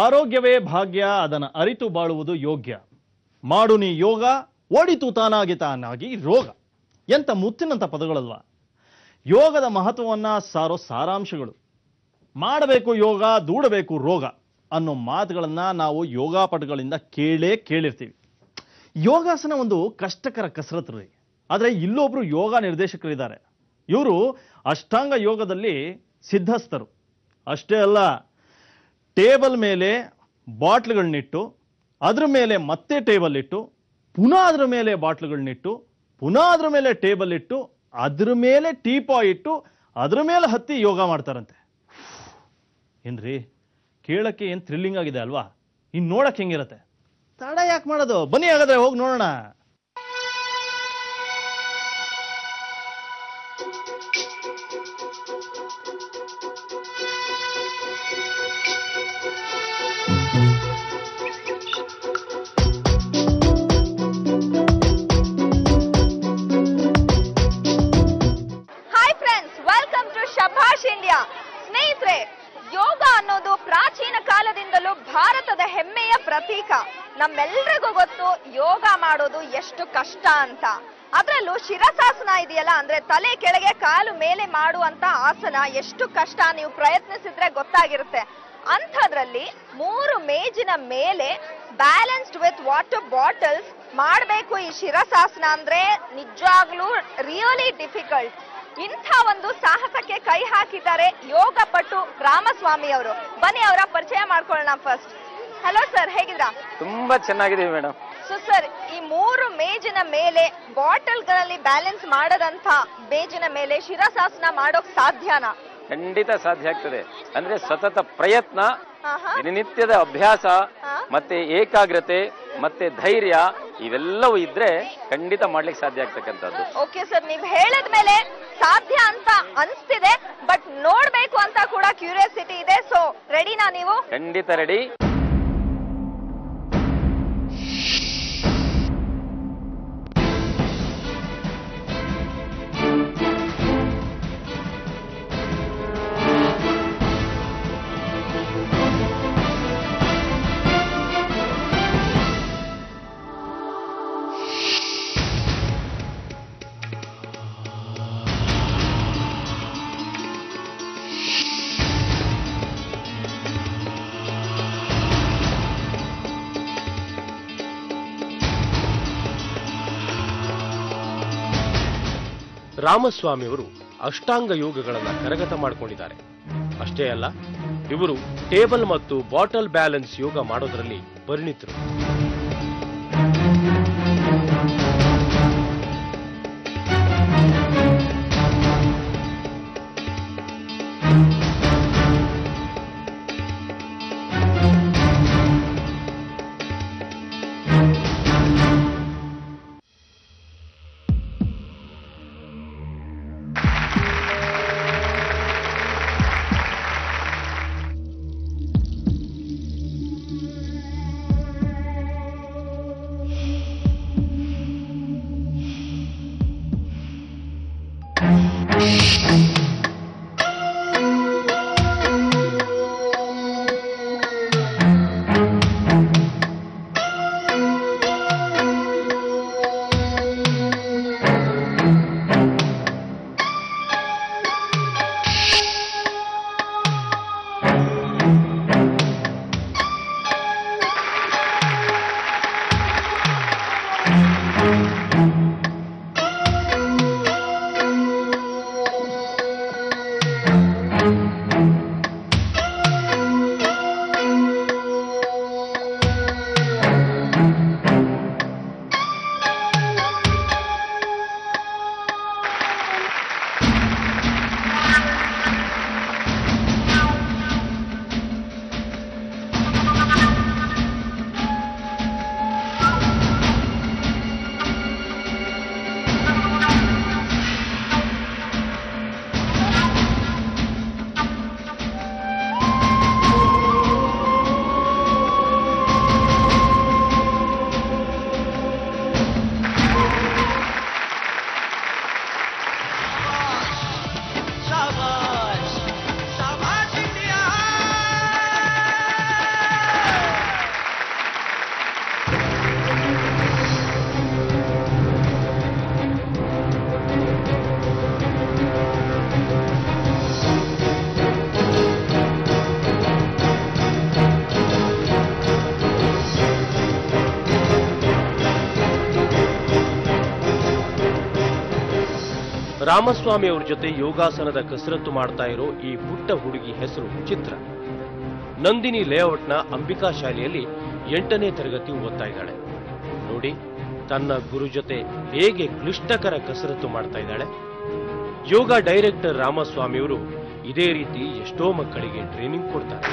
ಆರೋಗ್ಯವೇ ಭಾಗ್ಯ, ಅದನ್ನು ಅರಿತು ಬಾಳುವುದು ಯೋಗ್ಯ. ಮಾಡು ನೀ ಯೋಗ, ಓಡಿತು ತಾನಾಗಿ ತಾನಾಗಿ ರೋಗ. ಎಂತ ಮುತ್ತಿನಂತ ಪದಗಳಲ್ವಾ. ಯೋಗದ ಮಹತ್ವವನ್ನ ಸಾರೋ ಸಾರಾಂಶಗಳು. ಮಾಡಬೇಕು ಯೋಗ, ದೂಡಬೇಕು ರೋಗ ಅನ್ನೋ ಮಾತುಗಳನ್ನ ನಾವು ಯೋಗಾಪಟುಗಳಿಂದ ಕೇಳಿರ್ತೀವಿ. ಯೋಗಾಸನ ಒಂದು ಕಷ್ಟಕರ ಕಸರತ್ತು ರೀ. ಆದರೆ ಇಲ್ಲೊಬ್ರು ಯೋಗ ನಿರ್ದೇಶಕರಿದ್ದಾರೆ. ಇವರು ಅಷ್ಟಾಂಗ ಯೋಗದಲ್ಲಿ ಸಿದ್ಧಸ್ಥರು. ಅಷ್ಟೇ ಅಲ್ಲ, ಟೇಬಲ್ ಮೇಲೆ ಬಾಟ್ಲುಗಳನ್ನಿಟ್ಟು, ಅದ್ರ ಮೇಲೆ ಮತ್ತೆ ಟೇಬಲ್ ಇಟ್ಟು, ಪುನಃ ಅದ್ರ ಮೇಲೆ ಬಾಟ್ಲುಗಳನ್ನಿಟ್ಟು, ಪುನಃ ಅದ್ರ ಮೇಲೆ ಟೇಬಲ್ ಇಟ್ಟು, ಅದ್ರ ಮೇಲೆ ಟೀಪಾಯ್ ಇಟ್ಟು, ಅದ್ರ ಮೇಲೆ ಹತ್ತಿ ಯೋಗ ಮಾಡ್ತಾರಂತೆ. ಏನ್ರಿ, ಕೇಳಕ್ಕೆ ಏನ್ ಥ್ರಿಲ್ಲಿಂಗ್ ಆಗಿದೆ ಅಲ್ವಾ? ಇನ್ ನೋಡಕ್ ಹೆಂಗಿರತ್ತೆ? ತಡ ಯಾಕೆ ಮಾಡೋದು, ಬನ್ನಿ ಹಾಗಾದ್ರೆ ಹೋಗಿ ನೋಡೋಣ. ಸ್ನೇಹಿತರೆ, ಯೋಗ ಅನ್ನೋದು ಪ್ರಾಚೀನ ಕಾಲದಿಂದಲೂ ಭಾರತದ ಹೆಮ್ಮೆಯ ಪ್ರತೀಕ. ನಮ್ಮೆಲ್ರಿಗೂ ಗೊತ್ತು ಯೋಗ ಮಾಡೋದು ಎಷ್ಟು ಕಷ್ಟ ಅಂತ. ಅದರಲ್ಲೂ ಶಿರಸಾಸನ ಇದೆಯಲ್ಲ, ಅಂದ್ರೆ ತಲೆ ಕೆಳಗೆ ಕಾಲು ಮೇಲೆ ಮಾಡುವಂತ ಆಸನ ಎಷ್ಟು ಕಷ್ಟ ನೀವು ಪ್ರಯತ್ನಿಸಿದ್ರೆ ಗೊತ್ತಾಗಿರುತ್ತೆ. ಅಂಥದ್ರಲ್ಲಿ 3 ಮೇಜಿನ ಮೇಲೆ ಬ್ಯಾಲೆನ್ಸ್ಡ್ ವಿತ್ ವಾಟರ್ ಬಾಟಲ್ಸ್ ಮಾಡಬೇಕು ಈ ಶಿರಸಾಸನ ಅಂದ್ರೆ ನಿಜವಾಗ್ಲೂ ರಿಯಲಿ ಡಿಫಿಕಲ್ಟ್. ಇಂಥ ಒಂದು ಸಾಹಸಕ್ಕೆ ಕೈ ಹಾಕಿದ್ದಾರೆ ಯೋಗ ಪಟು ರಾಮಸ್ವಾಮಿ ಅವರು. ಬನ್ನಿ ಅವರ ಪರಿಚಯ ಮಾಡ್ಕೊಳ್ಳೋಣ ಫಸ್ಟ್. ಹಲೋ ಸರ್, ಹೇಗಿದ್ದೀರಾ? ತುಂಬಾ ಚೆನ್ನಾಗಿದ್ದೀವಿ ಮೇಡಮ್. ಸೊ ಸರ್, ಈ 3 ಮೇಜಿನ ಮೇಲೆ ಬಾಟಲ್ಗಳಲ್ಲಿ ಬ್ಯಾಲೆನ್ಸ್ ಮಾಡದಂತ ಮೇಜಿನ ಮೇಲೆ ಶಿರಸಾಸನ ಮಾಡೋಕ್ ಸಾಧ್ಯನಾ? ಖಂಡಿತ ಸಾಧ್ಯ ಆಗ್ತದೆ. ಅಂದ್ರೆ ಸತತ ಪ್ರಯತ್ನ, ದಿನನಿತ್ಯದ ಅಭ್ಯಾಸ, ಮತ್ತೆ ಏಕಾಗ್ರತೆ, ಮತ್ತೆ ಧೈರ್ಯ, ಇವೆಲ್ಲವೂ ಇದ್ರೆ ಖಂಡಿತ ಮಾಡ್ಲಿಕ್ಕೆ ಸಾಧ್ಯ ಆಗ್ತಕ್ಕಂಥದ್ದು. ಓಕೆ ಸರ್, ನೀವ್ ಹೇಳಿದ್ಮೇಲೆ ಸಾಧ್ಯ ಅಂತ ಅನ್ಸ್ತಿದೆ, ಬಟ್ ನೋಡ್ಬೇಕು ಅಂತ ಕೂಡ ಕ್ಯೂರಿಯಾಸಿಟಿ ಇದೆ. ಸೊ ರೆಡಿನಾ ನೀವು? ಖಂಡಿತ ರೆಡಿ. ರಾಮಸ್ವಾಮಿಯವರು ಅಷ್ಟಾಂಗ ಯೋಗಗಳನ್ನು ಕರಗತ ಮಾಡಿಕೊಂಡಿದ್ದಾರೆ. ಅಷ್ಟೇ ಅಲ್ಲ, ಇವರು ಟೇಬಲ್ ಮತ್ತು ಬಾಟಲ್ ಬ್ಯಾಲೆನ್ಸ್ ಯೋಗ ಮಾಡೋದರಲ್ಲಿ ಪರಿಣಿತರು. ರಾಮಸ್ವಾಮಿ ಅವ್ರ ಜೊತೆ ಯೋಗಾಸನದ ಕಸರತ್ತು ಮಾಡ್ತಾ ಇರೋ ಈ ಪುಟ್ಟ ಹುಡುಗಿ ಹೆಸರು ಚಿತ್ರ. ನಂದಿನಿ ಲೇಔಟ್ನ ಅಂಬಿಕಾ ಶಾಲೆಯಲ್ಲಿ 8ನೇ ತರಗತಿ ಓದ್ತಾ ಇದ್ದಾಳೆ. ನೋಡಿ, ತನ್ನ ಗುರು ಜೊತೆ ಹೇಗೆ ಕ್ಲಿಷ್ಟಕರ ಕಸರತ್ತು ಮಾಡ್ತಾ ಇದ್ದಾಳೆ. ಯೋಗ ಡೈರೆಕ್ಟರ್ ರಾಮಸ್ವಾಮಿಯವರು ಇದೇ ರೀತಿ ಎಷ್ಟೋ ಮಕ್ಕಳಿಗೆ ಟ್ರೈನಿಂಗ್ ಕೊಡ್ತಾರೆ.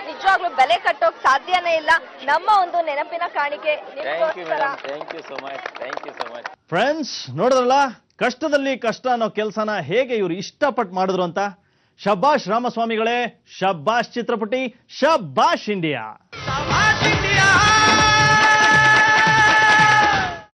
ನಿಜವಾಗ್ಲೂ ಬೆಲೆ ಕಟ್ಟೋಕ್ ಸಾಧ್ಯನೇ ಇಲ್ಲ. ನಮ್ಮ ಒಂದು ನೆನಪಿನ ಕಾಣಿಕೆ. ಫ್ರೆಂಡ್ಸ್, ನೋಡಿದ್ರಲ್ಲ ಕಷ್ಟದಲ್ಲಿ ಕಷ್ಟ ಅನ್ನೋ ಕೆಲಸನ ಹೇಗೆ ಇವರು ಇಷ್ಟಪಟ್ಟು ಮಾಡಿದ್ರು ಅಂತ. ಶಬ್ಬಾಷ್ ರಾಮಸ್ವಾಮಿಗಳೇ, ಶಬ್ಬಾಷ್ ಚಿತ್ರಪಟಿ, ಶಬ್ಬಾಷ್ ಇಂಡಿಯಾ.